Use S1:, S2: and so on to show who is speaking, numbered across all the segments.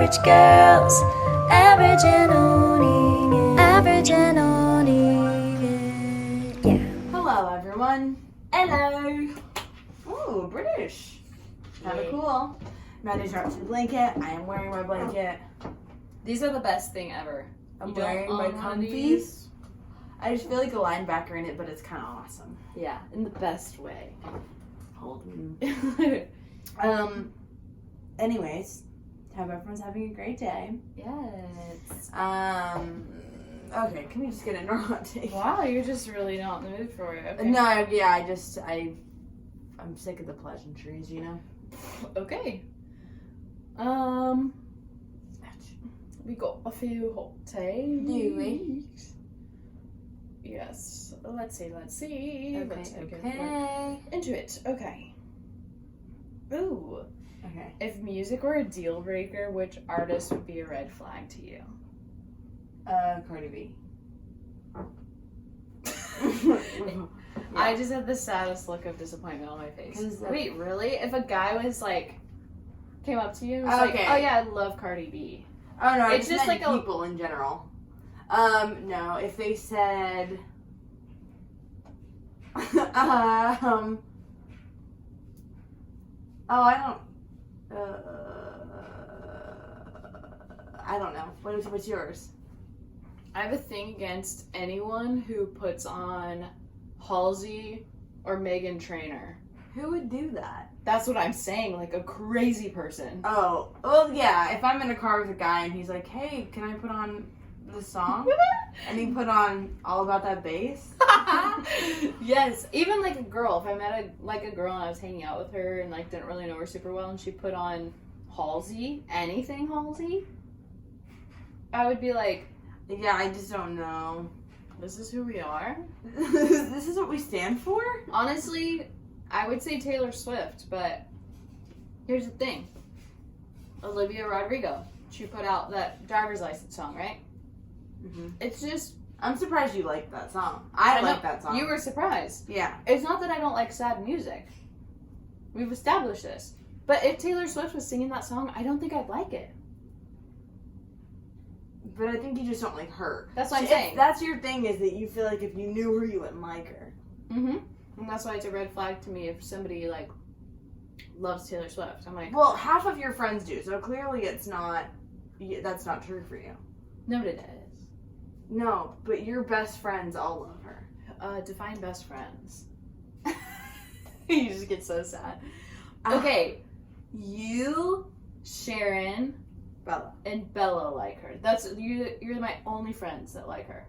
S1: Average girls, average and owning it. Average and owning it. Yeah.
S2: Hello, everyone.
S1: Hello.
S2: Ooh, British. Kind of
S1: Yeah.
S2: cool. Maddie's wrapped in a blanket. I am wearing my blanket.
S3: These are the best thing ever.
S2: I'm
S3: You don't
S2: wearing my
S3: own one of
S2: comfies.
S3: these?
S2: I just feel like a linebacker in it, but it's kind of awesome.
S3: Yeah, in the best way.
S2: Hold me. Anyways, hope everyone's having a great day.
S3: Yes.
S2: Okay, can we just get into our hot take?
S3: Wow, you're just really not in the mood for it. Okay.
S2: No, I'm sick of the pleasantries, you know?
S3: Okay. We got a few hot takes.
S2: Do we?
S3: Yes. Let's see. Let's get
S2: Okay.
S3: into it. Okay. Ooh.
S2: Okay.
S3: If music were a deal breaker, which artist would be a red flag to you?
S2: Cardi B.
S3: I just had the saddest look of disappointment on my face. Wait, really? If a guy was like, came up to you and was like, oh yeah, I love Cardi B.
S2: Oh no,
S3: It's
S2: it's just
S3: just like
S2: people in general. No, if they said, I don't know. What's yours?
S3: I have a thing against anyone who puts on Halsey or Meghan Trainor.
S2: Who would do that?
S3: That's what I'm saying, like a crazy person.
S2: Oh, well, yeah. If I'm in a car with a guy and he's like, "Hey, can I put on this song?" and he put on All About That Bass.
S3: Yes, even like a girl. If I met a girl and I was hanging out with her and like didn't really know her super well, and she put on Halsey, anything Halsey, I would be like,
S2: Yeah, I just don't know.
S3: this is who we are.
S2: This is what we stand for?
S3: Honestly, I would say Taylor Swift, but here's the thing. Olivia Rodrigo, she put out that driver's license song, right?
S2: Mm-hmm.
S3: It's just...
S2: I'm surprised you liked that song. I like that song.
S3: You were surprised.
S2: Yeah.
S3: It's not that I don't like sad music. We've established this. But if Taylor Swift was singing that song, I don't think I'd like it.
S2: But I think you just don't like her.
S3: That's what I'm
S2: If
S3: saying.
S2: that's your thing, is that you feel like if you knew her, you wouldn't like her.
S3: Mm-hmm. And that's why it's a red flag to me if somebody, like, loves Taylor Swift. I'm like...
S2: Well, half of your friends do, so clearly it's not... That's not true for you.
S3: No, it is.
S2: No, but your best friends all love her.
S3: Define best friends. You just get so sad. Okay. You, Sharon...
S2: Bella.
S3: And Bella like her. You're my only friends that like her.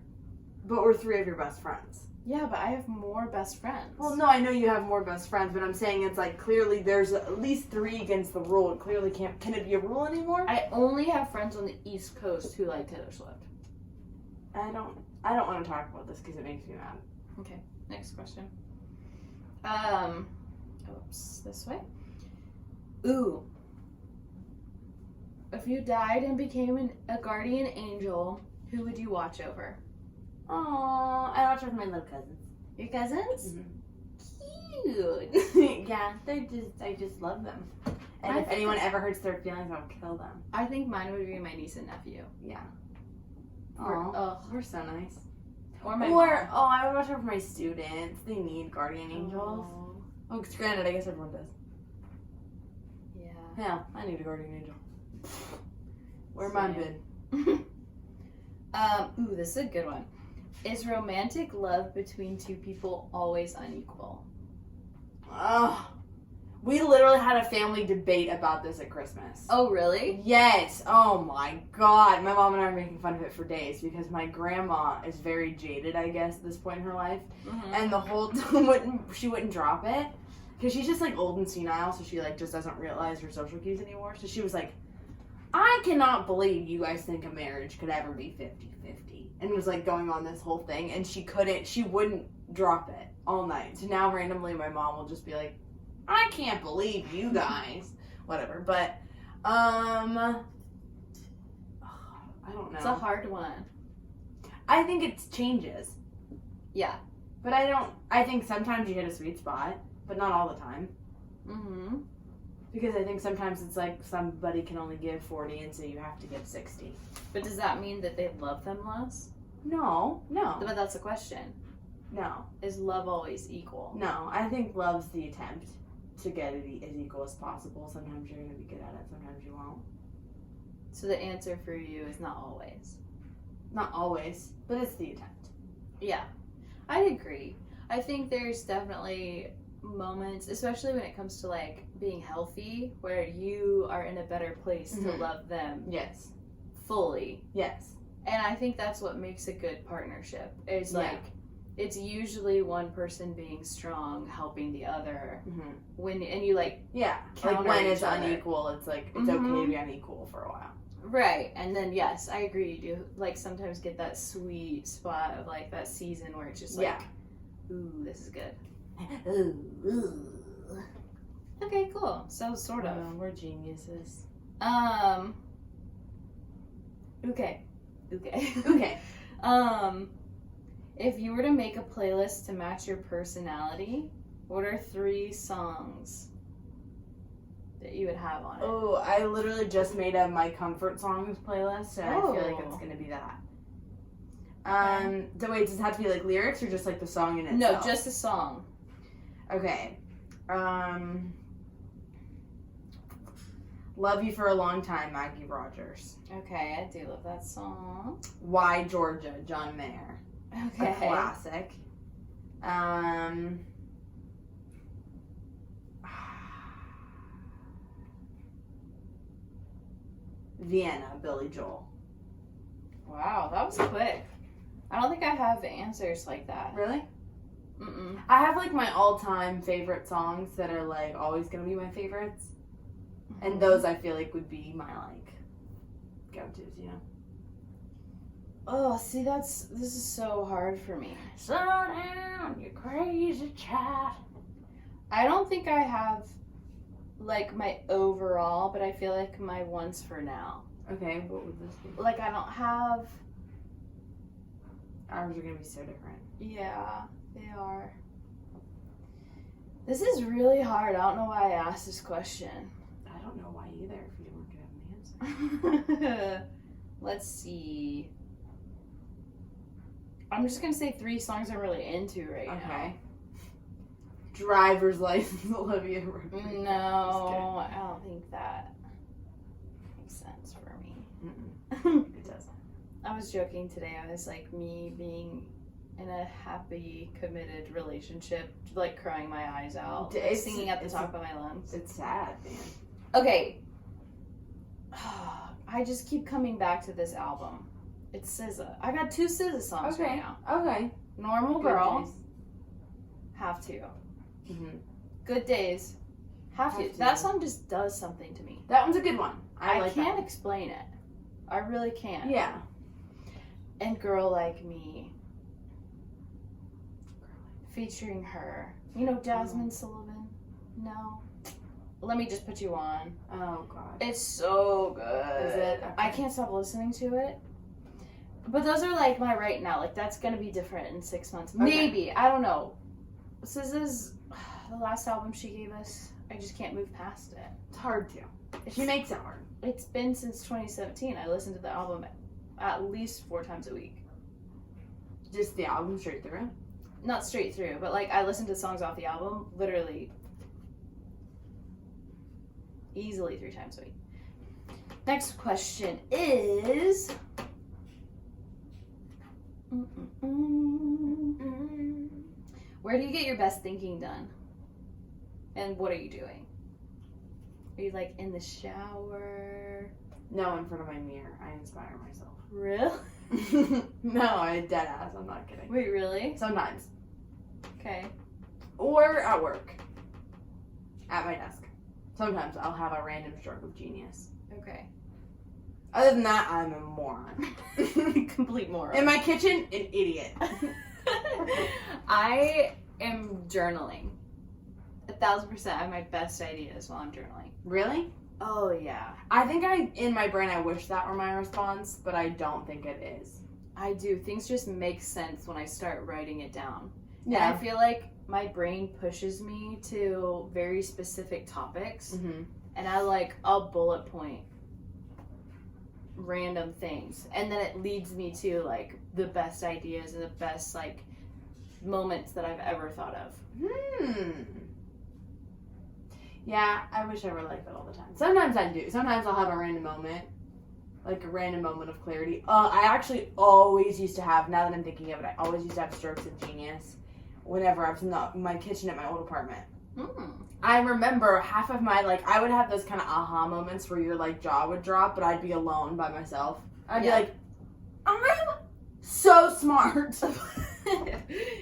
S2: But we're three of your best friends.
S3: Yeah, but I have more best friends.
S2: Well, no, I know you have more best friends, but I'm saying it's like clearly there's at least three against the rule. It clearly can't. Can it be a rule anymore?
S3: I only have friends on the East Coast who like Taylor Swift.
S2: I don't want to talk about this because it makes me mad.
S3: Okay, next question. Oops, this way. Ooh. If you died and became a guardian angel, who would you watch over?
S2: Oh, I watch with my little cousins.
S3: Your cousins?
S2: Mm-hmm.
S3: Cute.
S2: Yeah, I just love them. And
S3: I
S2: if
S3: think
S2: anyone ever hurts their feelings, I'll kill them.
S3: I think mine would be my niece and nephew.
S2: Yeah.
S3: Oh,
S2: We're so nice.
S3: or my
S2: Or,
S3: mom.
S2: I would watch over my students. They need guardian angels. Oh, granted, I guess everyone does.
S3: Yeah.
S2: Hell, I need a guardian angel. Where mine been?
S3: Ooh, this is a good one. Is romantic love between two people always unequal?
S2: Oh, we literally had a family debate about this at Christmas.
S3: Oh, really?
S2: Yes. Oh my God. My mom and I are making fun of it for days because my grandma is very jaded, I guess, at this point in her life.
S3: Mm-hmm.
S2: And the whole time she wouldn't drop it because she's just like old and senile, so she like just doesn't realize her social cues anymore. So she was like, I cannot believe you guys think a marriage could ever be 50-50. And was like going on this whole thing, and she wouldn't drop it all night. So now randomly my mom will just be like, I can't believe you guys. Whatever. But I don't know.
S3: It's a hard one.
S2: I think it changes.
S3: Yeah.
S2: But I think sometimes you hit a sweet spot, but not all the time.
S3: Mm-hmm.
S2: Because I think sometimes it's like somebody can only give 40 and so you have to give 60.
S3: But does that mean that they love them less?
S2: No.
S3: But that's the question.
S2: No.
S3: Is love always equal?
S2: No. I think love's the attempt to get it as equal as possible. Sometimes you're going to be good at it, sometimes you won't.
S3: So the answer for you is not always.
S2: Not always, but it's the attempt.
S3: Yeah, I'd agree. I think there's definitely moments, especially when it comes to like being healthy, where you are in a better place to love them
S2: Yes.
S3: fully.
S2: Yes.
S3: And I think that's what makes a good partnership. Is like it's usually one person being strong, helping the other. When and you like
S2: like
S3: counter
S2: when it's
S3: each other.
S2: unequal, it's like it's okay to be unequal for a while.
S3: Right, and then yes, I agree. You do like sometimes get that sweet spot of like that season where it's just like, ooh, this is good.
S2: Ooh.
S3: Okay, cool. So sort of.
S2: We're geniuses.
S3: Okay.
S2: Okay.
S3: If you were to make a playlist to match your personality, what are 3 songs that you would have on it?
S2: Oh, I literally just made a My Comfort Songs playlist, and I feel like it's gonna be that. So wait, does it have to be like lyrics or just like the song in itself?
S3: No, just a song.
S2: Okay. Love You for a Long Time, Maggie Rogers.
S3: Okay, I do love that song.
S2: Why Georgia, John Mayer.
S3: Okay.
S2: A classic. Vienna, Billy Joel.
S3: Wow, that was quick. I don't think I have answers like that.
S2: Really?
S3: Mm-mm.
S2: I have like my all-time favorite songs that are like always gonna be my favorites, and those I feel like would be my like go-tos, you know.
S3: Oh, see, this is so hard for me.
S2: Slow down, you crazy child.
S3: I don't think I have like my overall, but I feel like my ones for now.
S2: Okay, what would this be?
S3: Like I don't have.
S2: Ours are gonna be so different.
S3: Yeah, they are. This is really hard. I don't know why I asked this question.
S2: I don't know why either. If you don't have an answer.
S3: Let's see. I'm just gonna say 3 songs I'm really into right now.
S2: Okay. Driver's License, Olivia Rodrigo.
S3: No, I don't think that makes sense for me.
S2: It doesn't.
S3: I was joking today. I was like, me being in a happy, committed relationship, like crying my eyes out, like, singing at the top of my lungs.
S2: It's sad, man.
S3: Okay. I just keep coming back to this album. It's SZA. I got 2 SZA songs right now.
S2: Okay.
S3: Normal Girl. Have to.
S2: Mm-hmm.
S3: Good Days. Have to. That song just does something to me.
S2: That one's a good one. I like
S3: can't
S2: that.
S3: explain it. I really can't.
S2: Yeah.
S3: And Girl Like Me. Featuring her. You know Jasmine Sullivan? No. Let Me Just Put You On.
S2: Oh, God.
S3: It's so good.
S2: Is it? Okay.
S3: I can't stop listening to it. But those are like my right now. Like that's gonna be different in 6 months.
S2: Okay.
S3: Maybe. I don't know. SZA's the last album she gave us. I just can't move past it.
S2: It's hard to. She makes it hard.
S3: It's been since 2017. I listened to the album at least 4 times a week.
S2: Just the album straight through?
S3: Not straight through, but like I listened to songs off the album literally easily 3 times a week. Next question is where do you get your best thinking done? And what are you doing? Are you like in the shower?
S2: No, in front of my mirror. I inspire myself.
S3: Really?
S2: No, I dead ass. I'm not kidding.
S3: Wait, really?
S2: Sometimes.
S3: Okay.
S2: Or at work. At my desk. Sometimes I'll have a random stroke of genius.
S3: Okay.
S2: Other than that, I'm a moron.
S3: Complete moron.
S2: In my kitchen, an idiot.
S3: I am journaling. 1,000%. I have my best ideas while I'm journaling.
S2: Really?
S3: Oh, yeah.
S2: I think in my brain, I wish that were my response, but I don't think it is.
S3: I do. Things just make sense when I start writing it down.
S2: Yeah.
S3: And I feel like my brain pushes me to very specific topics.
S2: Mm-hmm.
S3: and I like I'll bullet point random things, and then it leads me to like the best ideas and the best like moments that I've ever thought of.
S2: Yeah, I wish I were like that all the time. Sometimes I do. Sometimes I'll have a random moment, like a random moment of clarity. I actually always used to have, now that I'm thinking of it, I always used to have strokes of genius whenever I was in my kitchen at my old apartment. I remember half of my, like, I would have those kind of aha moments where your, like, jaw would drop, but I'd be alone by myself. I'd be like, I'm so smart.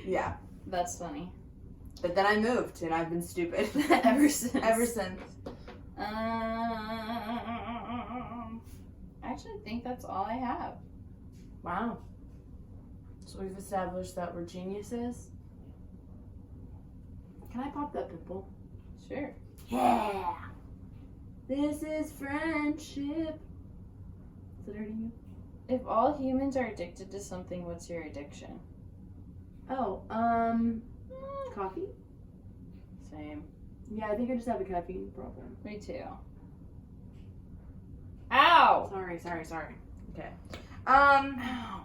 S2: Yeah.
S3: That's funny.
S2: But then I moved, and I've been stupid.
S3: Ever since. I actually think that's all I have.
S2: Wow. So we've established that we're geniuses. Can I pop that pimple?
S3: Sure.
S2: Yeah. This is friendship. Is it hurting you?
S3: If all humans are addicted to something, what's your addiction?
S2: Oh, coffee?
S3: Same.
S2: Yeah, I think I just have a caffeine problem.
S3: Me too. Ow!
S2: Sorry. Okay.
S3: Ow.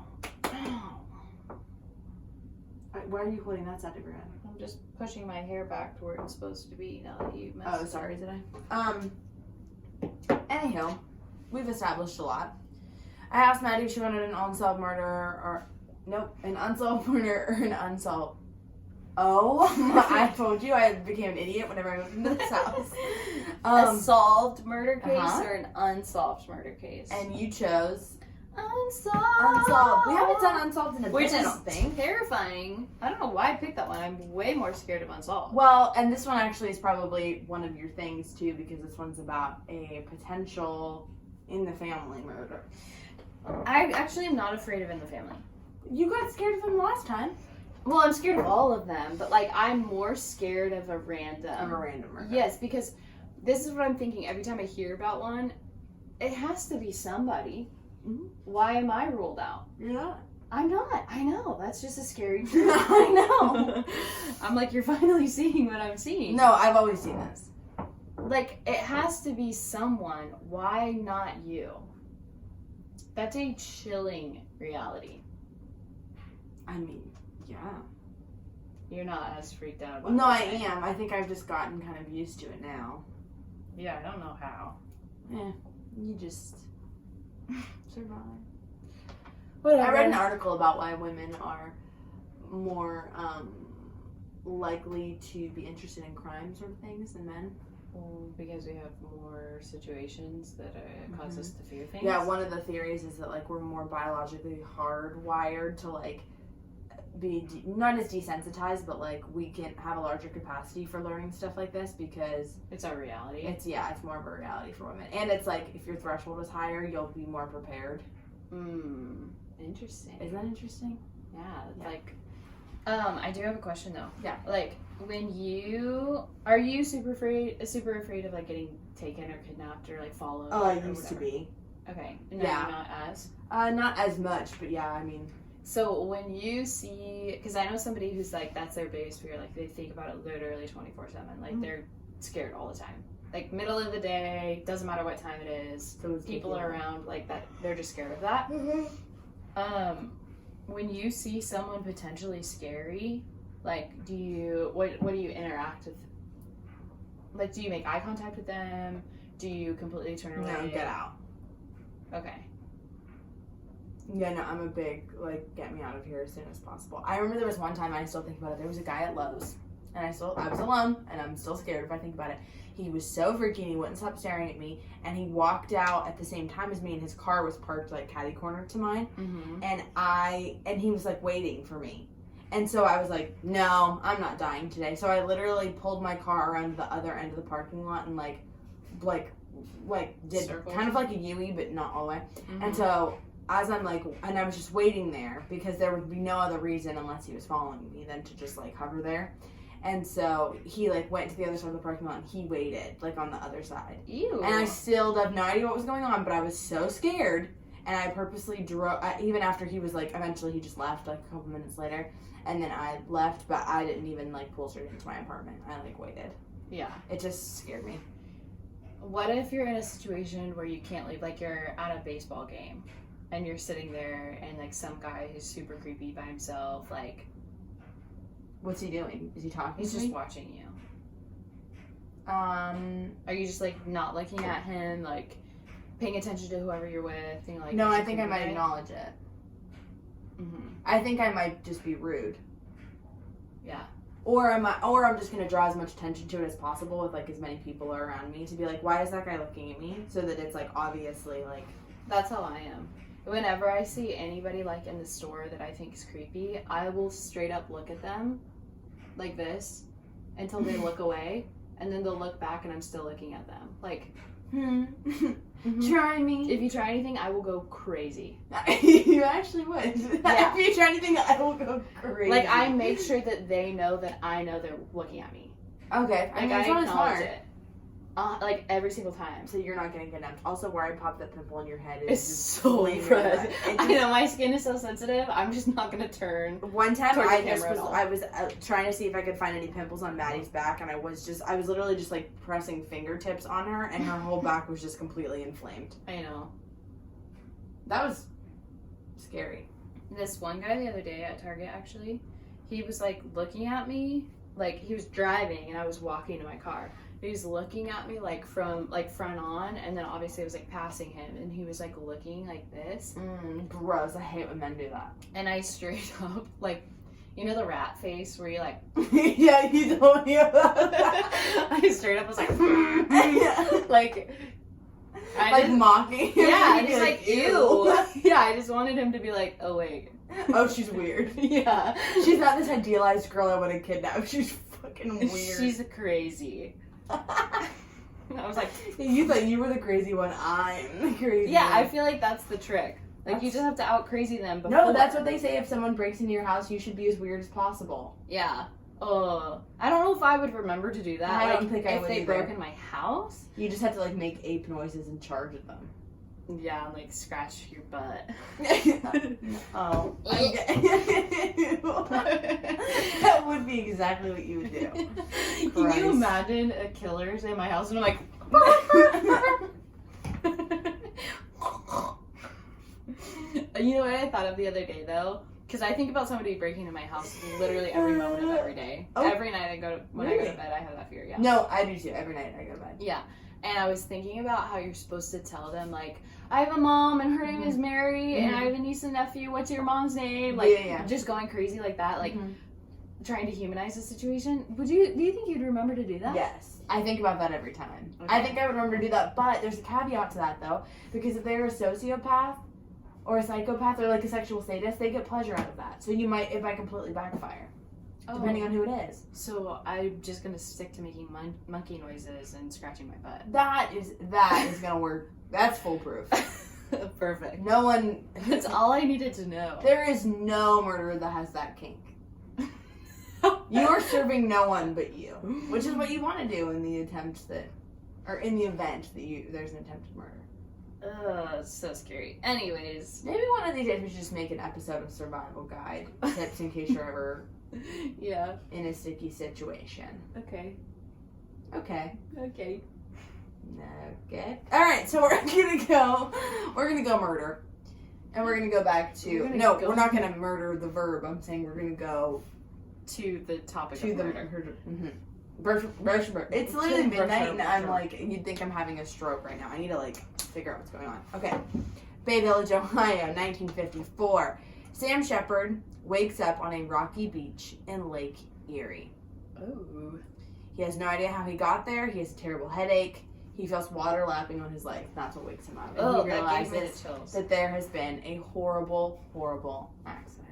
S2: Why are you holding that side of your head?
S3: I'm just pushing my hair back to where it's supposed to be now that you messed
S2: Oh, sorry, did I? Anyhow, we've established a lot. I asked Maddie if she wanted an unsolved murder or... Nope, an unsolved murder or an unsolved... Oh, I told you I became an idiot whenever I moved into this house.
S3: A solved murder case
S2: Uh-huh.
S3: or an unsolved murder case?
S2: And you chose...
S3: Unsolved.
S2: We haven't done unsolved in a
S3: Which
S2: bit, I
S3: is
S2: don't think.
S3: terrifying. I don't know why I picked that one. I'm way more scared of unsolved.
S2: Well, and this one actually is probably one of your things too, because this one's about a potential in the family murder.
S3: I actually am not afraid of in the family.
S2: You got scared of him last time.
S3: Well, I'm scared of all of them, but like I'm more scared of a random
S2: murder.
S3: Yes, because this is what I'm thinking every time I hear about one. It has to be somebody.
S2: Mhm.
S3: Why am I ruled out?
S2: You're not.
S3: I'm not. I know. That's just a scary truth. I know. I'm like, you're finally seeing what I'm seeing.
S2: No, I've always seen this.
S3: Like, it has to be someone. Why not you? That's a chilling reality.
S2: I mean, yeah.
S3: You're not as freaked out about
S2: No,
S3: it.
S2: I am. I think I've just gotten kind of used to it now.
S3: Yeah, I don't know how.
S2: You just survive.
S3: Whatever.
S2: I read an article about why women are more likely to be interested in crime sort of things than men.
S3: Well, because we have more situations that cause us to fear things.
S2: Yeah, one of the theories is that like we're more biologically hardwired to like be not as desensitized, but like we can have a larger capacity for learning stuff like this because
S3: it's our reality.
S2: it's more of a reality for women, and it's like if your threshold is higher, you'll be more prepared.
S3: Interesting.
S2: Isn't that interesting?
S3: Yeah, it's
S2: Yeah.
S3: like, I do have a question though.
S2: Yeah.
S3: Like, are you super afraid of like getting taken or kidnapped or like followed?
S2: Oh, I
S3: or
S2: used to
S3: whatever?
S2: be.
S3: Okay. No,
S2: Yeah.
S3: you're not as.
S2: Not as much, but yeah, I mean.
S3: So when you see, because I know somebody who's like, that's their biggest fear, like they think about it literally 24/7, like they're scared all the time. Like middle of the day, doesn't matter what time it is,
S2: So
S3: people are around, like that, they're just scared of that. When you see someone potentially scary, like what do you interact with? Like, do you make eye contact with them? Do you completely turn away?
S2: No, get out.
S3: Okay.
S2: Yeah, no, I'm a big, like, get me out of here as soon as possible. I remember there was one time, I still think about it, there was a guy at Lowe's, and I was alone, and I'm still scared if I think about it. He was so freaky, and he wouldn't stop staring at me, and he walked out at the same time as me, and his car was parked, like, catty-corner to mine, and he was, like, waiting for me. And so I was like, no, I'm not dying today. So I literally pulled my car around the other end of the parking lot and, like did
S3: Circle.
S2: kind of like a U-E, but not all the way. And so as I'm like, and I was just waiting there because there would be no other reason unless he was following me than to just like hover there. And so he like went to the other side of the parking lot and he waited like on the other side.
S3: Ew.
S2: And I still have no idea what was going on, but I was so scared. And I purposely drove, even after he was like, eventually he just left like a couple minutes later. And then I left, but I didn't even like pull straight into my apartment. I like waited.
S3: Yeah.
S2: It just scared me.
S3: What if you're in a situation where you can't leave? Like, you're at a baseball game and you're sitting there and, like, some guy who's super creepy by himself, like...
S2: What's he doing? Is he talking
S3: He's
S2: to
S3: just
S2: me?
S3: watching you.
S2: Are
S3: you just, like, not looking at him, like, paying attention to whoever you're with? And, like,
S2: No, I think I might acknowledge it.
S3: Mm-hmm.
S2: I think I might just be rude.
S3: Yeah.
S2: Or I'm just gonna draw as much attention to it as possible with like as many people are around me to be like, why is that guy looking at me? So that it's like obviously like.
S3: That's how I am. Whenever I see anybody like in the store that I think is creepy, I will straight up look at them like this until they look away, and then they'll look back and I'm still looking at them. Like,
S2: Try me.
S3: If you try anything, I will go crazy.
S2: You actually would.
S3: Yeah.
S2: If you try anything, I will go crazy.
S3: Like, I make sure that they know that I know they're looking at me.
S2: Okay.
S3: Like,
S2: I
S3: I
S2: mean, it's
S3: acknowledge
S2: smart.
S3: it. Like, every single time.
S2: So you're not getting kidnapped. Also, where I popped that pimple in your head is
S3: It's
S2: just
S3: so
S2: blaming
S3: red.
S2: it.
S3: I know, my skin is so sensitive. I'm just not gonna turn.
S2: One time
S3: Towards the
S2: I just
S3: camera
S2: was
S3: at all.
S2: I was trying to see if I could find any pimples on Maddie's back, and I was literally just like pressing fingertips on her, and her whole back was just completely inflamed.
S3: I know.
S2: That was scary.
S3: This one guy the other day at Target, actually, he was like looking at me, like he was driving and I was walking to my car. He was looking at me like from like front on, and then obviously I was like passing him, and he was like looking like this.
S2: Gross. I hate when men do that.
S3: And I straight up, like, you know the rat face where you like,
S2: Yeah, you told me about that.
S3: I straight up was like, like, I
S2: like
S3: didn't-
S2: mocking.
S3: yeah,
S2: You'd
S3: and
S2: be
S3: he's like, ew. Yeah, I just wanted him to be like, oh wait.
S2: Oh, she's weird.
S3: Yeah.
S2: She's not this idealized girl I would have kidnapped. She's fucking weird.
S3: She's crazy. I was like,
S2: You thought you were the crazy one. I'm the crazy
S3: yeah,
S2: one.
S3: I feel like that's the trick. Like, you just have to out crazy them before.
S2: No, that's what they say. If someone breaks into your house, you should be as weird as possible.
S3: Yeah. I don't know if I would remember to do that.
S2: I
S3: like,
S2: don't think I
S3: if
S2: would
S3: they
S2: either.
S3: broke in my house.
S2: You just have to like make ape noises and charge at them.
S3: Yeah, and, like scratch your butt.
S2: Oh, that would be exactly what you would do.
S3: Can
S2: Christ.
S3: you imagine a killer's in my house and I'm like, you know what I thought of the other day though? Because I think about somebody breaking into my house literally every moment of every day.
S2: Oh.
S3: Every night I go to bed, I have that fear. Yeah.
S2: No, I do too. Every night I go to bed.
S3: Yeah. And I was thinking about how you're supposed to tell them, like, I have a mom and her name is Mary, and I have a niece and nephew. What's your mom's name? Like, just going crazy like that, like trying to humanize the situation. Do you think you'd remember to do that?
S2: Yes. I think about that every time.
S3: Okay.
S2: I think I would remember to do that, but there's a caveat to that though, because if they're a sociopath or a psychopath or like a sexual sadist, they get pleasure out of that. So it might completely backfire, depending on who it is.
S3: So I'm just gonna stick to making monkey noises and scratching my butt.
S2: That is gonna work. That's foolproof.
S3: Perfect.
S2: No one.
S3: That's all I needed to know.
S2: There is no murderer that has that kink. You are serving no one but you, which is what you want to do in the event that there's an attempted murder.
S3: Ugh, so scary. Anyways.
S2: Maybe one of these days we should just make an episode of Survival Guide tips in case you're ever in a sticky situation.
S3: Okay.
S2: Okay.
S3: Okay.
S2: All right. So we're gonna go murder, and we're gonna go back to we're not gonna murder the verb. I'm saying we're gonna go
S3: to the topic
S2: to
S3: of
S2: the
S3: murder.
S2: It's literally midnight, and I'm like, you'd think I'm having a stroke right now. I need to like figure out what's going on. Okay. Bay Village, Ohio, 1954. Sam Sheppard wakes up on a rocky beach in Lake Erie.
S3: Oh.
S2: He has no idea how he got there. He has a terrible headache. He feels water lapping on his leg. That's what wakes him up. And he realizes that there has been a horrible, horrible accident.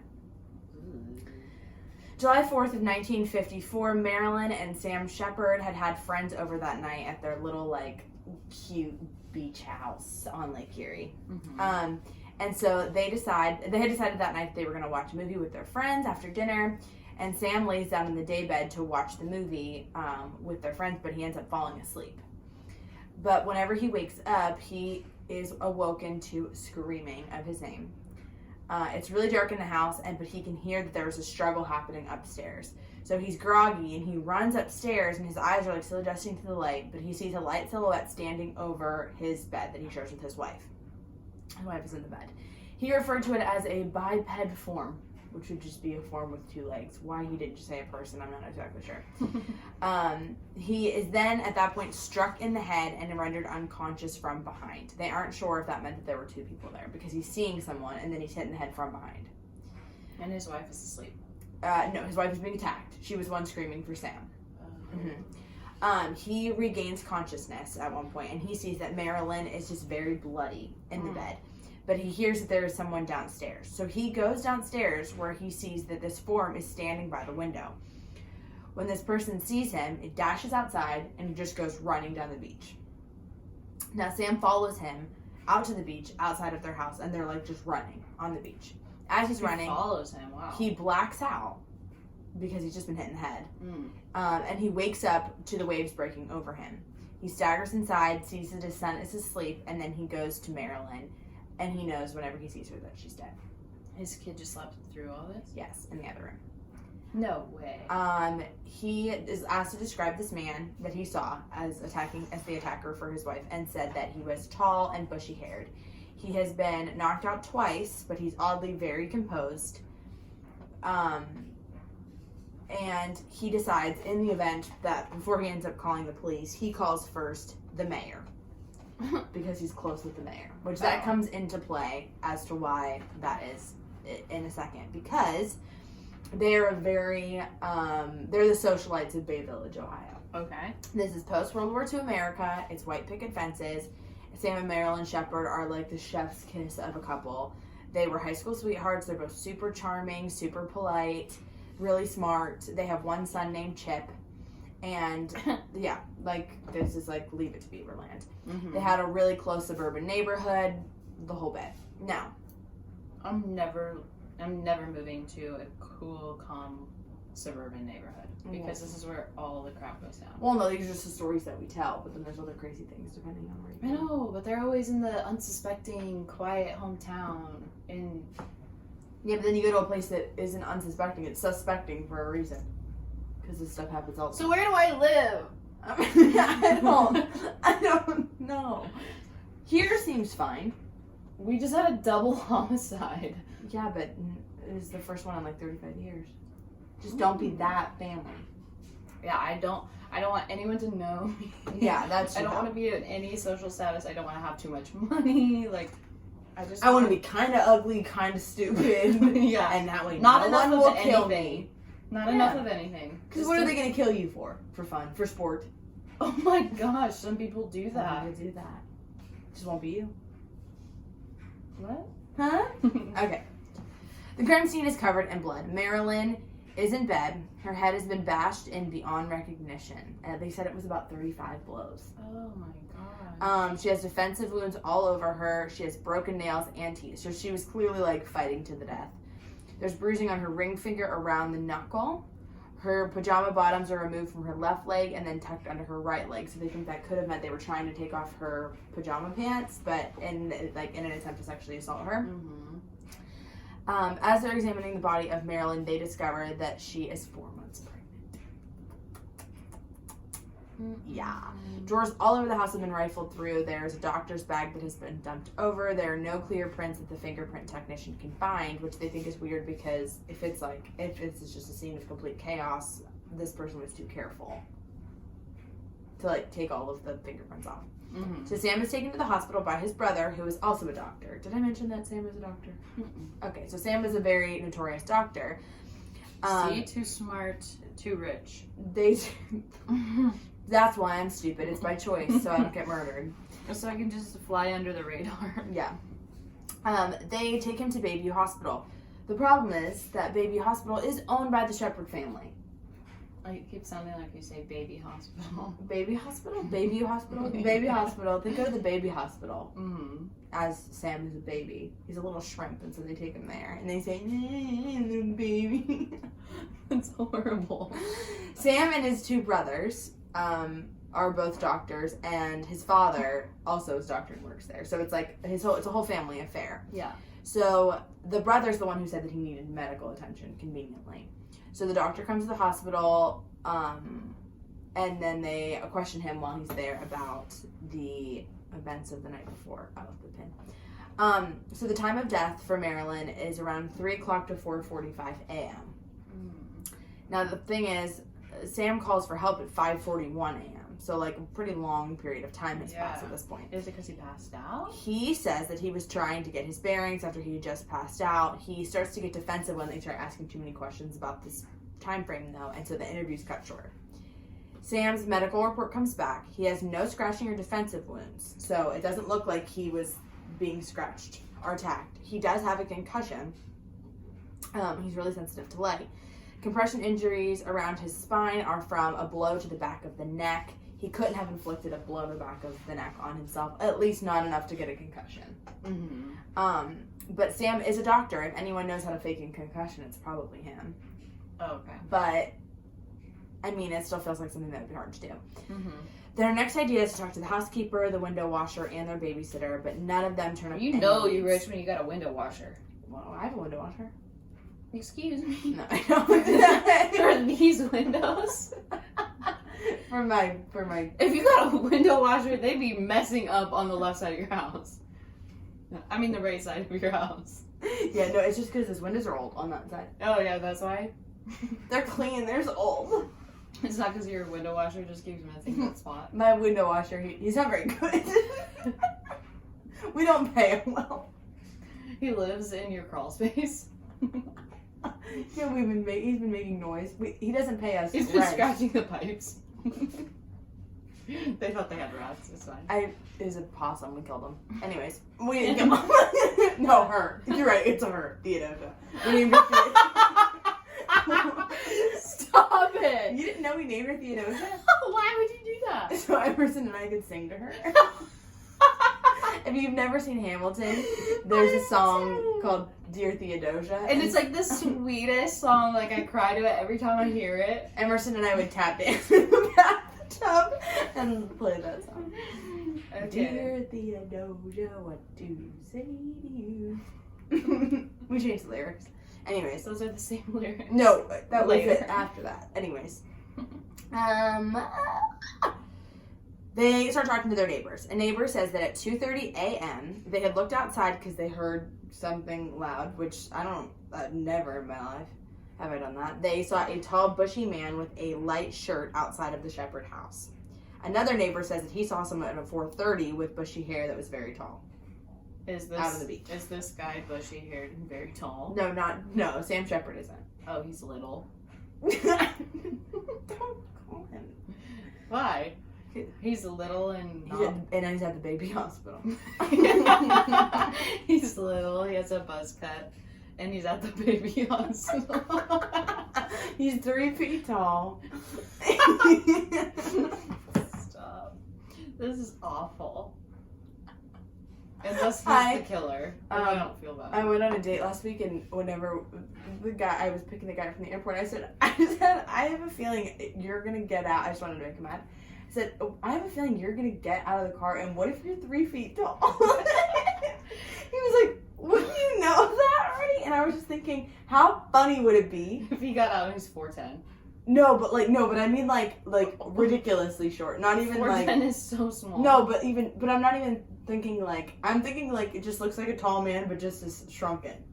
S2: July 4th of 1954, Marilyn and Sam Sheppard had friends over that night at their little, like, cute beach house on Lake Erie.
S3: Mm-hmm.
S2: And so they had decided that night they were going to watch a movie with their friends after dinner. And Sam lays down in the daybed to watch the movie with their friends, but he ends up falling asleep. But whenever he wakes up, he is awoken to screaming of his name. It's really dark in the house, but he can hear that there was a struggle happening upstairs. So he's groggy, and he runs upstairs, and his eyes are like still adjusting to the light, but he sees a light silhouette standing over his bed that he shares with his wife. His wife is in the bed. He referred to it as a biped form, which would just be a form with 2 legs. Why he didn't just say a person, I'm not exactly sure. He is then, at that point, struck in the head and rendered unconscious from behind. They aren't sure if that meant that there were 2 people there, because he's seeing someone, and then he's hit in the head from behind.
S3: And his wife is asleep.
S2: No, his wife is being attacked. She was the one screaming for Sam. He regains consciousness at one point, and he sees that Marilyn is just very bloody in the bed. But he hears that there is someone downstairs. So he goes downstairs where he sees that this form is standing by the window. When this person sees him, it dashes outside and he just goes running down the beach. Now Sam follows him out to the beach outside of their house, and they're like just running on the beach. As he's running,
S3: Follows him. Wow.
S2: he blacks out because he's just been hit in the head. And he wakes up to the waves breaking over him. He staggers inside, sees that his son is asleep, and then he goes to Marilyn. And he knows whenever he sees her that she's dead.
S3: His kid just slept through all this?
S2: Yes, in the other room.
S3: No way.
S2: He is asked to describe this man that he saw as the attacker for his wife, and said that he was tall and bushy-haired. He has been knocked out twice, but he's oddly very composed. And he decides, in the event that before he ends up calling the police, he calls first the mayor. Because he's close with the mayor, which that comes into play as to why that is in a second. Because they're they're the socialites of Bay Village, Ohio.
S3: Okay.
S2: This is post World War II America. It's white picket fences. Sam and Marilyn Sheppard are like the chef's kiss of a couple. They were high school sweethearts. They're both super charming, super polite, really smart. They have one son named Chip. And yeah, like this is like Leave It to Beaverland. They had a really close suburban neighborhood, the whole bit. Now,
S3: I'm never moving to a cool, calm suburban neighborhood because this is where all the crap goes down.
S2: Well, no, these are just the stories that we tell, but then there's other crazy things depending on where you
S3: I know, but they're always in the unsuspecting, quiet hometown.
S2: Yeah, but then you go to a place that isn't unsuspecting; it's suspecting for a reason. Because this stuff happens all the time.
S3: So where do I live?
S2: I don't know. Here seems fine.
S3: We just had a double homicide.
S2: Yeah, but it was the first one in like 35 years. Just don't be that family.
S3: Yeah, I don't want anyone to know me.
S2: Yeah, that's
S3: I don't want to be in any social status. I don't want to have too much money. Like,
S2: I want to be kind of ugly, kind of stupid.
S3: Yeah.
S2: And that way
S3: Not
S2: no one
S3: enough
S2: will
S3: of
S2: kill
S3: anything.
S2: me.
S3: Not enough of anything.
S2: Because what are they going to kill you for? For fun? For sport?
S3: Oh my gosh, some people do that.
S2: Some people do that. Just won't be you.
S3: What?
S2: Huh? Okay. The crime scene is covered in blood. Marilyn is in bed. Her head has been bashed in beyond recognition. They said it was about 35 blows.
S3: Oh my god.
S2: She has defensive wounds all over her. She has broken nails and teeth. So she was clearly like fighting to the death. There's bruising on her ring finger around the knuckle. Her pajama bottoms are removed from her left leg and then tucked under her right leg. So they think that could have meant they were trying to take off her pajama pants, but in an attempt to sexually assault her. As they're examining the body of Marilyn, they discover that she is 4 months pregnant. Yeah. Drawers all over the house have been rifled through. There's a doctor's bag that has been dumped over. There are no clear prints that the fingerprint technician can find, which they think is weird because if it's just a scene of complete chaos, this person was too careful to like take all of the fingerprints off. So Sam is taken to the hospital by his brother, who is also a doctor. Did I mention that Sam is a doctor? Okay, so Sam is a very notorious doctor.
S3: See, too smart, too rich.
S2: That's why I'm stupid. It's by choice, so I don't get murdered.
S3: So I can just fly under the radar.
S2: Yeah. They take him to Bayview Hospital. The problem is that Bayview Hospital is owned by the Sheppard family.
S3: Oh, you keep sounding like you say baby hospital.
S2: Baby hospital? Bayview Hospital? Baby Hospital. They go to the baby hospital. As Sam is a baby. He's a little shrimp, and so they take him there. And they say, little baby.
S3: That's horrible.
S2: Sam and his 2 brothers are both doctors, and his father also is a doctor and works there. So it's like it's a whole family affair.
S3: Yeah.
S2: So the brother's the one who said that he needed medical attention, conveniently. So the doctor comes to the hospital, and then they question him while he's there about the events of the night before. I love the pin. So the time of death for Marilyn is around 3 o'clock to 4:45 a.m. Now the thing is, Sam calls for help at 5:41 a.m. So like a pretty long period of time has passed at this point.
S3: Is it because he passed out?
S2: He says that he was trying to get his bearings after he had just passed out. He starts to get defensive when they start asking too many questions about this time frame though, and so the interview's cut short. Sam's medical report comes back. He has no scratching or defensive wounds, so it doesn't look like he was being scratched or attacked. He does have a concussion. He's really sensitive to light. Compression injuries around his spine are from a blow to the back of the neck. He couldn't have inflicted a blow to the back of the neck on himself, at least not enough to get a concussion. But Sam is a doctor. If anyone knows how to fake a concussion, it's probably him.
S3: Okay.
S2: But, I mean, it still feels like something that would be hard to do. Their next idea is to talk to the housekeeper, the window washer, and their babysitter, but none of them turn up.
S3: You know you're rich when you got a window washer.
S2: Well, I have a window washer.
S3: Excuse me.
S2: No, I don't.
S3: For these windows?
S2: For my.
S3: If you got a window washer, they'd be messing up on the left side of your house. I mean the right side of your house.
S2: Yeah, no, it's just because his windows are old on that side.
S3: Oh yeah, that's why?
S2: They're clean, theirs old.
S3: It's not because your window washer just keeps messing that spot.
S2: My window washer, he's not very good. We don't pay him well.
S3: He lives in your crawl space.
S2: Yeah, he's been making noise. He doesn't pay us.
S3: He's been
S2: rent.
S3: scratching the pipes. They thought they had rats. It's fine.
S2: It was a possum. We killed him. Anyways, we didn't kill him. No, her. You're right. It's a her. Theodota. We named her Theodota.
S3: Stop it!
S2: You didn't know we named her Theodota?
S3: Why would you do that?
S2: So Emerson and I could sing to her. If you've never seen Hamilton, there's a song called Dear Theodosia.
S3: And it's like the sweetest song. Like I cry to it every time I hear it.
S2: Emerson and I would tap dance in the bathtub and play that song.
S3: Okay.
S2: Dear Theodosia, what do you say to you? We changed the lyrics. Anyways.
S3: Those are the same lyrics.
S2: No, that was
S3: Later.
S2: it after that. Anyways. They start talking to their neighbors. A neighbor says that at 2:30 a.m. they had looked outside because they heard something loud, which never in my life have I done that. They saw a tall, bushy man with a light shirt outside of the Sheppard house. Another neighbor says that he saw someone at 4:30 with bushy hair that was very tall. Out of the beach.
S3: Is this guy bushy haired and very tall?
S2: No, Sam Sheppard isn't.
S3: Oh, he's little.
S2: Don't call him.
S3: Why? He's little and
S2: He's at the baby hospital.
S3: he's little. He has a buzz cut, and he's at the baby hospital.
S2: He's 3 feet tall.
S3: Stop. This is awful. Unless he's the killer. I don't feel bad.
S2: I went on a date last week, and whenever I was picking the guy from the airport, I said, I have a feeling you're gonna get out. I just wanted to make him mad. I said, I have a feeling you're gonna get out of the car, and what if you're 3 feet tall? He was like, wouldn't you know that already? And I was just thinking, how funny would it be
S3: if he got out and he's 4'10"?
S2: No, but I mean like ridiculously short. Not even
S3: 4'10" is so small.
S2: No, but I'm not even thinking like, I'm thinking like it just looks like a tall man, but just is shrunken.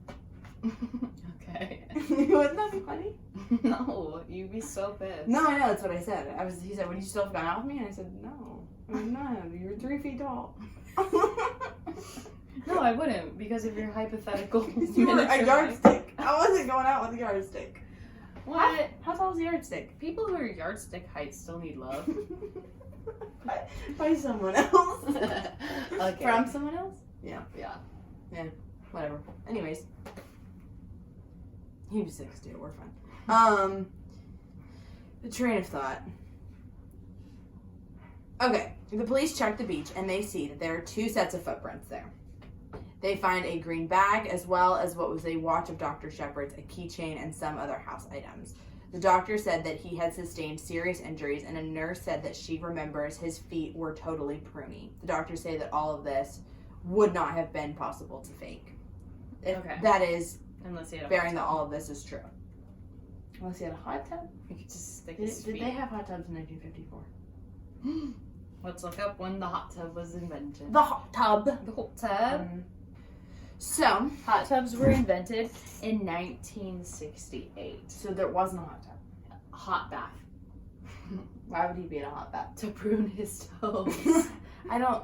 S3: Okay.
S2: Wouldn't that be funny?
S3: No, you'd be so pissed.
S2: No, I know, that's what I said. He said, would you still have gone out with me? And I said, no. I would not have. You're 3 feet tall.
S3: No, I wouldn't, because of your hypothetical.
S2: You were a yardstick. I wasn't going out with a yardstick.
S3: What?
S2: How tall is a yardstick?
S3: People who are yardstick height still need love.
S2: By someone else.
S3: Okay.
S2: From someone else?
S3: Yeah.
S2: Whatever. Anyways. He was 6 too, we're fine. The train of thought. Okay, the police check the beach and they see that there are 2 sets of footprints there. They find a green bag as well as what was a watch of Dr. Sheppard's, a keychain, and some other house items. The doctor said that he had sustained serious injuries, and a nurse said that she remembers his feet were totally pruny. The doctors say that all of this would not have been possible to fake. That is
S3: Unless he had a
S2: bearing that all of this is true. Unless he had a hot tub.
S3: You could just stick his
S2: Did
S3: feet.
S2: they have hot tubs in 1954?
S3: Let's look up when the hot tub was invented.
S2: The hot tub.
S3: The hot tub.
S2: So
S3: Hot tubs were invented in 1968.
S2: so there wasn't a hot tub.
S3: Hot bath.
S2: Why would he be in a hot bath?
S3: To prune his toes.
S2: I don't.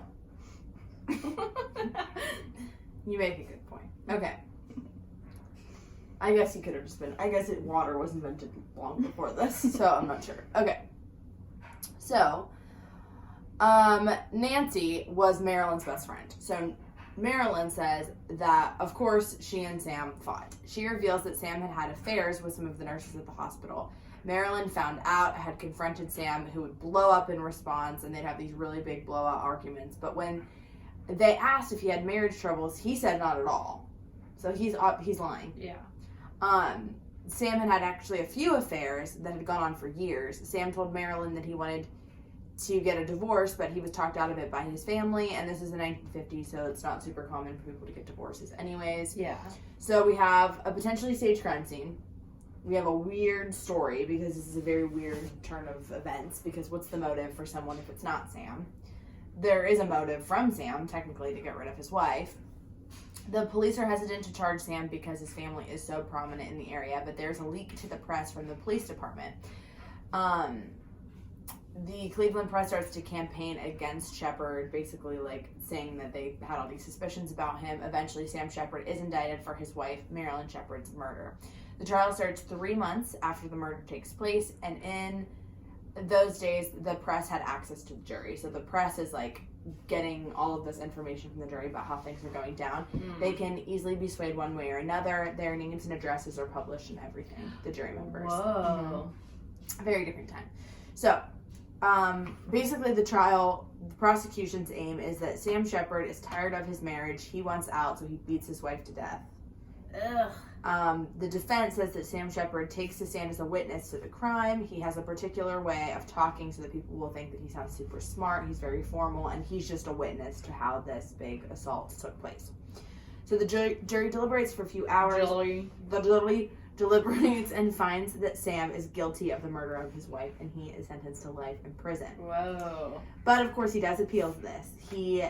S2: You make a good point. Okay. I guess he could have just been. I guess water was invented long before this, so I'm not sure. Okay. So, Nancy was Marilyn's best friend. So, Marilyn says that, of course, she and Sam fought. She reveals that Sam had had affairs with some of the nurses at the hospital. Marilyn found out, had confronted Sam, who would blow up in response, and they'd have these really big blowout arguments. But when they asked if he had marriage troubles, he said not at all. So he's lying.
S3: Yeah.
S2: Sam had actually a few affairs that had gone on for years. Sam told Marilyn that he wanted to get a divorce, but he was talked out of it by his family, and this is the 1950s, so it's not super common for people to get divorces anyways.
S3: Yeah.
S2: So we have a potentially staged crime scene. We have a weird story, because this is a very weird turn of events, because what's the motive for someone if it's not Sam? There is a motive from Sam, technically, to get rid of his wife. The police are hesitant to charge Sam because his family is so prominent in the area, but there's a leak to the press from the police department. The Cleveland Press starts to campaign against Sheppard, basically like saying that they had all these suspicions about him. Eventually, Sam Sheppard is indicted for his wife, Marilyn Sheppard's murder. The trial starts 3 months after the murder takes place, and in those days, the press had access to the jury. So the press is like getting all of this information from the jury about how things are going down. They can easily be swayed one way or another. Their names and addresses are published and everything, the jury members.
S3: Whoa.
S2: Very different time. So, basically the prosecution's aim is that Sam Sheppard is tired of his marriage. He wants out, so he beats his wife to death.
S3: Ugh.
S2: The defense says that Sam Sheppard takes the stand as a witness to the crime. He has a particular way of talking so that people will think that he sounds super smart. He's very formal, and he's just a witness to how this big assault took place. So the jury deliberates for a few hours. The jury deliberates and finds that Sam is guilty of the murder of his wife, and he is sentenced to life in prison.
S3: Whoa.
S2: But of course, he does appeal this. He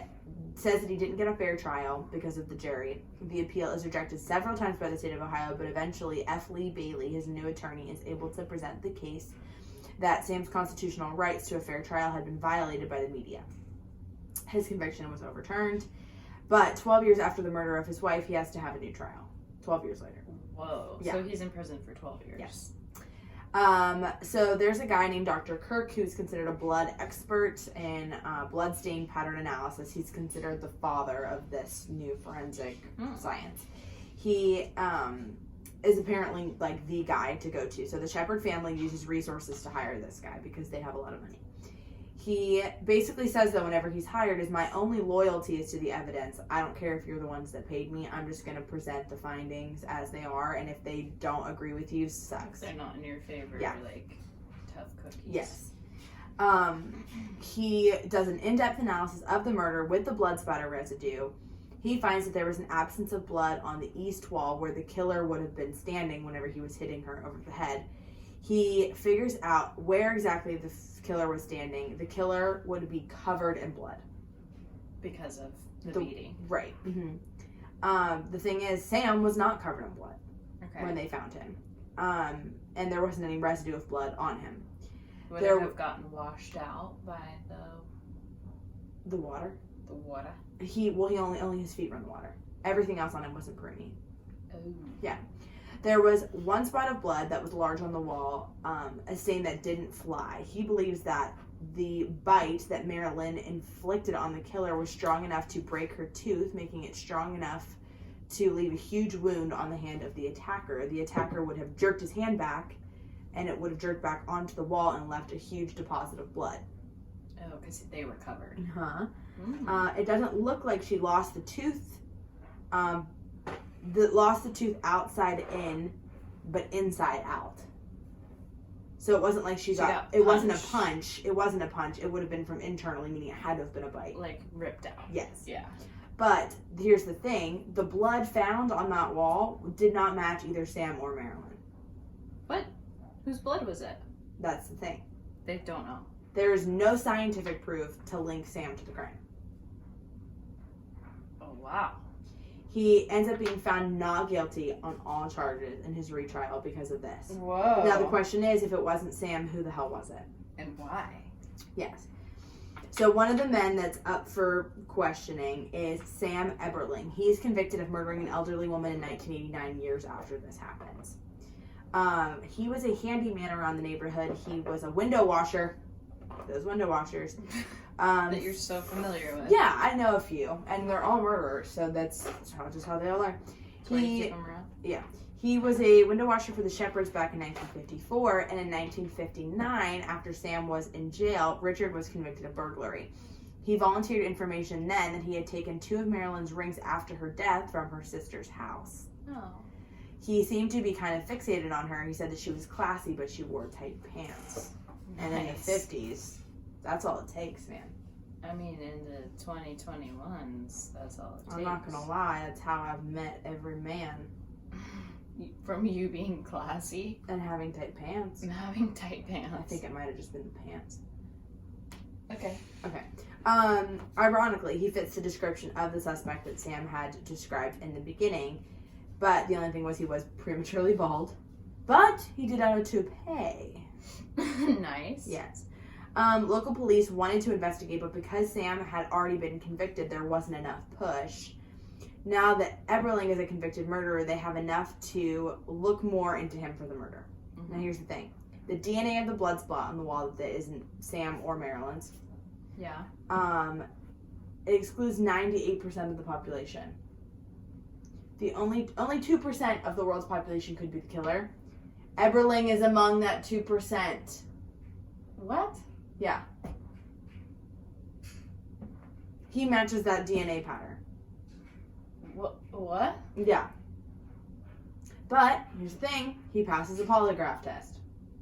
S2: says that he didn't get a fair trial because of the jury. The appeal is rejected several times by the state of Ohio, but eventually F. Lee Bailey, his new attorney, is able to present the case that Sam's constitutional rights to a fair trial had been violated by the media. His conviction was overturned, but 12 years after the murder of his wife, he has to have a new trial. 12 years later.
S3: Whoa.
S2: Yeah.
S3: So he's in prison for 12 years.
S2: Yes. So there's a guy named Dr. Kirk who's considered a blood expert in blood stain pattern analysis. He's considered the father of this new forensic science. He is apparently like the guy to go to. So the Sheppard family uses resources to hire this guy because they have a lot of money. He basically says that whenever he's hired is my only loyalty is to the evidence. I don't care if you're the ones that paid me. I'm just going to present the findings as they are. And if they don't agree with you, sucks.
S3: They're not in your favor.
S2: Yeah.
S3: Like tough cookies.
S2: Yes. He does an in-depth analysis of the murder with the blood spatter residue. He finds that there was an absence of blood on the east wall where the killer would have been standing whenever he was hitting her over the head. He figures out where exactly the killer was standing. The killer would be covered in blood.
S3: Because of the beating.
S2: Right. Mm-hmm. The thing is, Sam was not covered in blood when they found him. And there wasn't any residue of blood on him.
S3: Would it have gotten washed out by
S2: the water?
S3: The water?
S2: He only his feet were in the water. Everything else on him wasn't pruny.
S3: Oh.
S2: Yeah. There was one spot of blood that was large on the wall, a stain that didn't fly. He believes that the bite that Marilyn inflicted on the killer was strong enough to break her tooth, making it strong enough to leave a huge wound on the hand of the attacker. The attacker would have jerked his hand back, and it would have jerked back onto the wall and left a huge deposit of blood.
S3: Oh, because they were covered.
S2: It doesn't look like she lost the tooth. Lost the tooth outside in, but inside out. So it wasn't like she got it wasn't a punch. It wasn't a punch. It would have been from internally, meaning it had to have been a bite.
S3: Like ripped out.
S2: Yes.
S3: Yeah.
S2: But here's the thing. The blood found on that wall did not match either Sam or Marilyn.
S3: What? Whose blood was it?
S2: That's the thing.
S3: They don't know.
S2: There is no scientific proof to link Sam to the crime.
S3: Oh, wow.
S2: He ends up being found not guilty on all charges in his retrial because of this.
S3: Whoa.
S2: Now the question is, if it wasn't Sam, who the hell was it?
S3: And why?
S2: Yes. So one of the men that's up for questioning is Sam Eberling. He's convicted of murdering an elderly woman in 1989, years after this happens. He was a handyman around the neighborhood. He was a window washer. Those window washers.
S3: That you're so familiar with.
S2: Yeah, I know a few. And they're all murderers, so that's just how they all are.
S3: That's why you keep them around.
S2: Yeah. He was a window washer for the Sheppards back in 1954, and in 1959, after Sam was in jail, Richard was convicted of burglary. He volunteered information then that he had taken 2 of Marilyn's rings after her death from her sister's house.
S3: Oh.
S2: He seemed to be kind of fixated on her. He said that she was classy, but she wore tight pants. And in the 50s, that's all it takes, man.
S3: I mean, in the 2021s, that's all it takes.
S2: I'm not going to lie, that's how I've met every man.
S3: From you being classy
S2: and having tight pants.
S3: and having tight pants.
S2: I think it might have just been the pants.
S3: Okay.
S2: Ironically, he fits the description of the suspect that Sam had described in the beginning, but the only thing was he was prematurely bald. But he did owe a toupee.
S3: Nice.
S2: Yes. Local police wanted to investigate, but because Sam had already been convicted, there wasn't enough push. Now that Eberling is a convicted murderer, they have enough to look more into him for the murder.
S3: Mm-hmm.
S2: Now here's the thing. The DNA of the blood spot on the wall that isn't Sam or Marilyn's,
S3: Yeah.
S2: it excludes 98% of the population. The only 2% of the world's population could be the killer. Eberling is among that 2%.
S3: What?
S2: Yeah. He matches that DNA pattern.
S3: What?
S2: Yeah. But, here's the thing, he passes a polygraph test.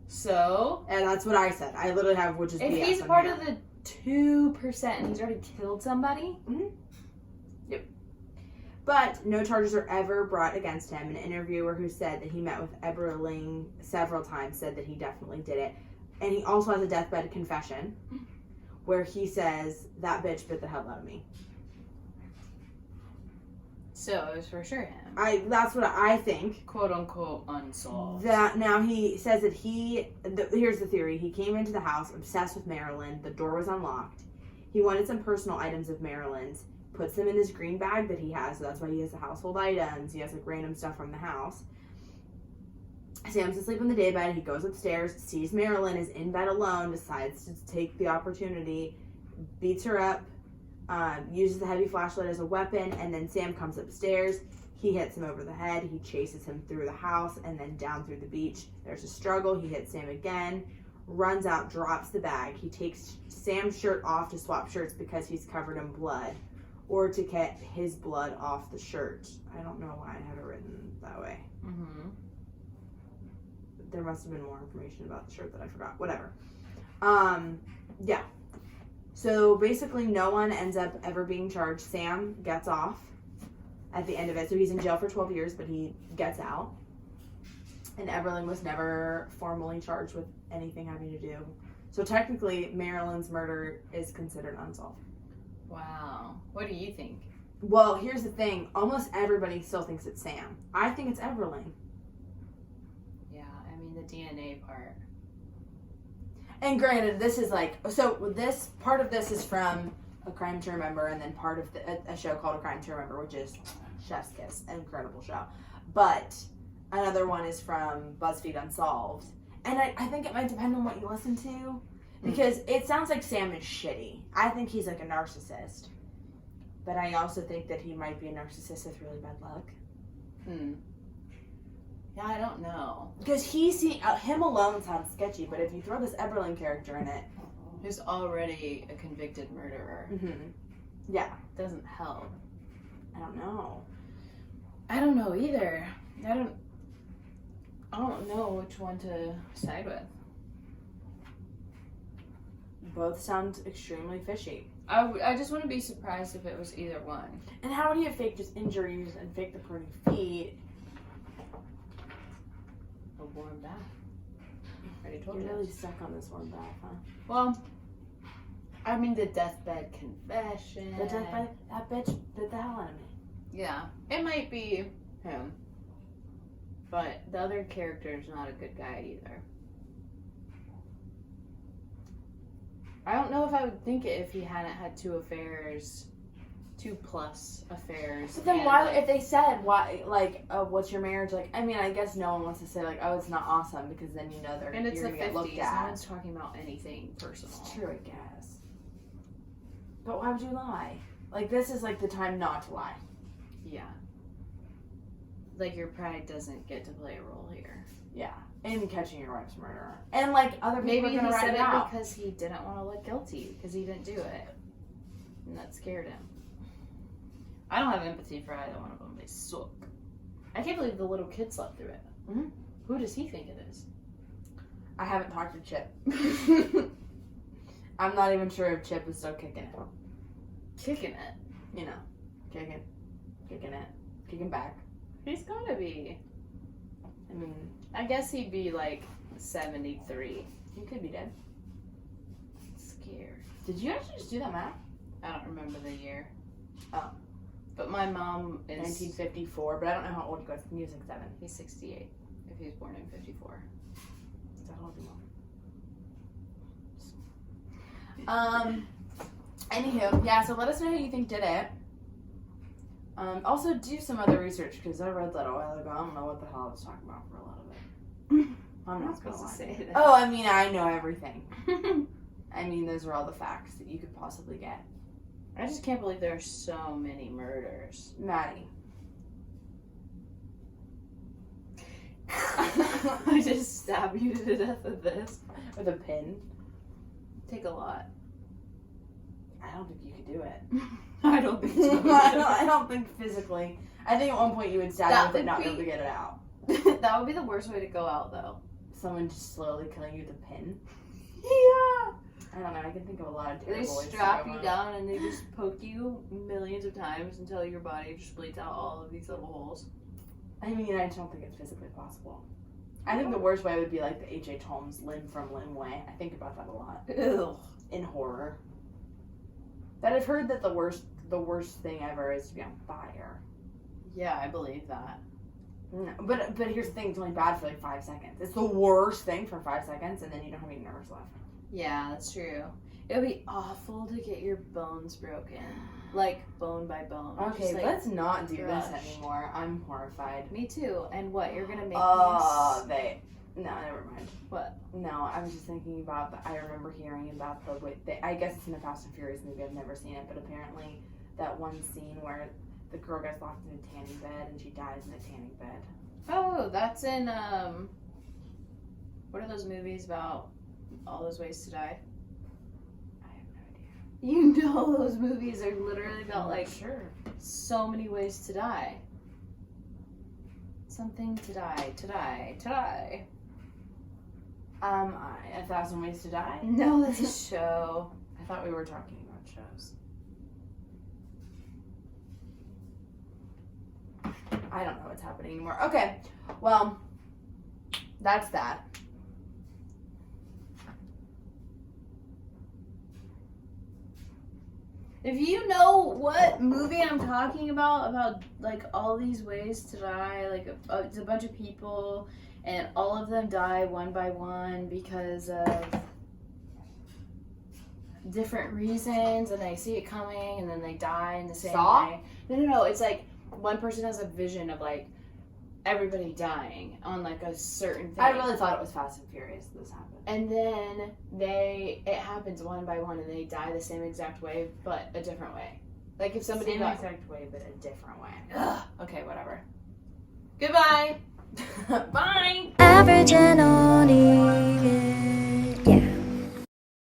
S3: So?
S2: And that's what I said. I literally have, which is
S3: If
S2: BS
S3: he's
S2: on
S3: part
S2: here.
S3: of the 2% and he's already killed somebody?
S2: Mm-hmm. Yep. But no charges are ever brought against him. An interviewer who said that he met with Eberling several times said that he definitely did it. And he also has a deathbed confession where he says, that bitch bit the hell out of me.
S3: So it was for sure him.
S2: That's what I think.
S3: Quote unquote unsolved.
S2: That now he says that here's the theory. He came into the house obsessed with Marilyn. The door was unlocked. He wanted some personal items of Marilyn's, puts them in this green bag that he has. So that's why he has the household items. He has like random stuff from the house. Sam's asleep in the daybed. He goes upstairs, sees Marilyn is in bed alone, decides to take the opportunity, beats her up, uses the heavy flashlight as a weapon, and then Sam comes upstairs. He hits him over the head. He chases him through the house and then down through the beach. There's a struggle. He hits Sam again, runs out, drops the bag. He takes Sam's shirt off to swap shirts because he's covered in blood, or to get his blood off the shirt. I don't know why I have it written that way.
S3: Mm-hmm.
S2: There must have been more information about the shirt that I forgot. Whatever. Yeah. So basically no one ends up ever being charged. Sam gets off at the end of it. So he's in jail for 12 years, but he gets out. And Eberling was never formally charged with anything having to do. So technically, Marilyn's murder is considered unsolved.
S3: Wow. What do you think?
S2: Well, here's the thing. Almost everybody still thinks it's Sam. I think it's Eberling.
S3: Yeah, I mean the DNA part.
S2: And granted, this is like, so this, part of this is from A Crime to Remember, and then part of a show called A Crime to Remember, which is Chef's Kiss, an incredible show. But another one is from BuzzFeed Unsolved. And I think it might depend on what you listen to, because it sounds like Sam is shitty. I think he's like a narcissist. But I also think that he might be a narcissist with really bad luck.
S3: Yeah, I don't know.
S2: Because him alone sounds sketchy, but if you throw this Eberling character in it,
S3: Who's already a convicted murderer.
S2: Yeah.
S3: Doesn't help.
S2: I don't know.
S3: I don't know either. I don't know which one to side with.
S2: Both sound extremely fishy.
S3: I just wouldn't be surprised if it was either one.
S2: And how do you fake just injuries and fake the pretty feet?
S3: A warm bath. already told
S2: You're
S3: you.
S2: really stuck on this one, Beth, huh?
S3: Well, I mean, the deathbed confession.
S2: The deathbed, that bitch bit the hell out of me.
S3: Yeah, it might be him. But the other character's not a good guy either. I don't know if I would think it if he hadn't had 2 affairs. 2+ affairs.
S2: But then
S3: and,
S2: why,
S3: like,
S2: if they said, why, like, what's your marriage like? I mean, I guess no one wants to say, like, oh, it's not awesome, because then you know
S3: and it's
S2: you're
S3: the
S2: going to get looked
S3: 50s. No
S2: at.
S3: one's talking about anything personal.
S2: It's true, I guess. But why would you lie? Like, this is, like, the time not to lie.
S3: Yeah. Like, your pride doesn't get to play a role here.
S2: Yeah. And catching your wife's murderer. And, like, other people
S3: Maybe
S2: are going
S3: he
S2: to write
S3: said
S2: it
S3: it
S2: out.
S3: because he didn't want to look guilty, because he didn't do it. And that scared him. I don't have empathy for either one of them. They suck. I can't believe the little kid slept through it.
S2: Mhm.
S3: Who does he think it is?
S2: I haven't talked to Chip. I'm not even sure if Chip is still kicking it.
S3: Kicking it.
S2: You know, kicking back.
S3: He's gotta be.
S2: I mean,
S3: I guess he'd be like 73.
S2: he could be dead.
S3: Scared.
S2: Did you actually just do that math?
S3: I don't remember the year.
S2: Oh.
S3: But my mom is...
S2: 1954, but I don't know how old he was. He was like 7.
S3: He's 68. If he was born in 54.
S2: Is that old enough? Anywho, yeah, so let us know who you think did it. Also, do some other research, because I read that a while ago. I don't know what the hell I was talking about for a lot of it. I'm not
S3: supposed
S2: gonna
S3: to
S2: lie.
S3: say that.
S2: Oh, I mean, I know everything. I mean, those are all the facts that you could possibly get.
S3: I just can't believe there are so many murders.
S2: Maddie.
S3: I just stab you to death with this.
S2: With a pin.
S3: Take a lot.
S2: I don't think you could do it.
S3: I don't think so.
S2: I don't think physically. I think at one point you would stab
S3: That
S2: it, but
S3: would
S2: not
S3: be-
S2: be able to get it out.
S3: That would be the worst way to go out, though.
S2: Someone just slowly killing you with a pin.
S3: Yeah.
S2: I don't know. I can think of a lot of
S3: They
S2: terrible ways to
S3: strap
S2: go
S3: you
S2: out.
S3: down and they just poke you millions of times until your body just bleeds out all of these little holes.
S2: I mean, I just don't think it's physically possible. I think the worst way would be like the H.H. Holmes limb from limb way. I think about that a lot.
S3: Ugh.
S2: In horror. But I've heard that the worst thing ever is to be on fire.
S3: Yeah, I believe that.
S2: No, but here's the thing, it's only bad for like 5 seconds. It's the worst thing for 5 seconds, and then you don't have any nerves left.
S3: Yeah, that's true. It would be awful to get your bones broken. Like, bone by bone.
S2: Okay,
S3: Just, like,
S2: let's not do
S3: crushed.
S2: this anymore. I'm horrified.
S3: Me too. And what, you're gonna make
S2: No, never mind.
S3: What?
S2: No, I was just thinking about I remember hearing about I guess it's in a Fast and Furious movie, I've never seen it, but apparently that one scene where the girl gets locked in a tanning bed and she dies in a tanning bed.
S3: Oh, that's in, what are those movies about all those ways to die?
S2: I have no idea.
S3: You know those movies are literally about, like,
S2: sure.
S3: so many ways to die. Something to die, to die, to die.
S2: 1,000 Ways to Die?
S3: No, that's a show.
S2: I thought we were talking about shows. I don't know what's happening anymore. Okay, well, that's that.
S3: If you know what movie I'm talking about like all these ways to die, like it's a bunch of people and all of them die one by one because of different reasons and they see it coming and then they die in the same
S2: Saw?
S3: way. No, it's like one person has a vision of like everybody dying on like a certain thing.
S2: I really thought it was Fast and Furious this happened.
S3: And then it happens one by one and they die the same exact way, but a different way. Like if somebody
S2: Same
S3: got...
S2: exact way, but a different way.
S3: Ugh, okay, whatever. Goodbye!
S2: Bye!
S1: Average and only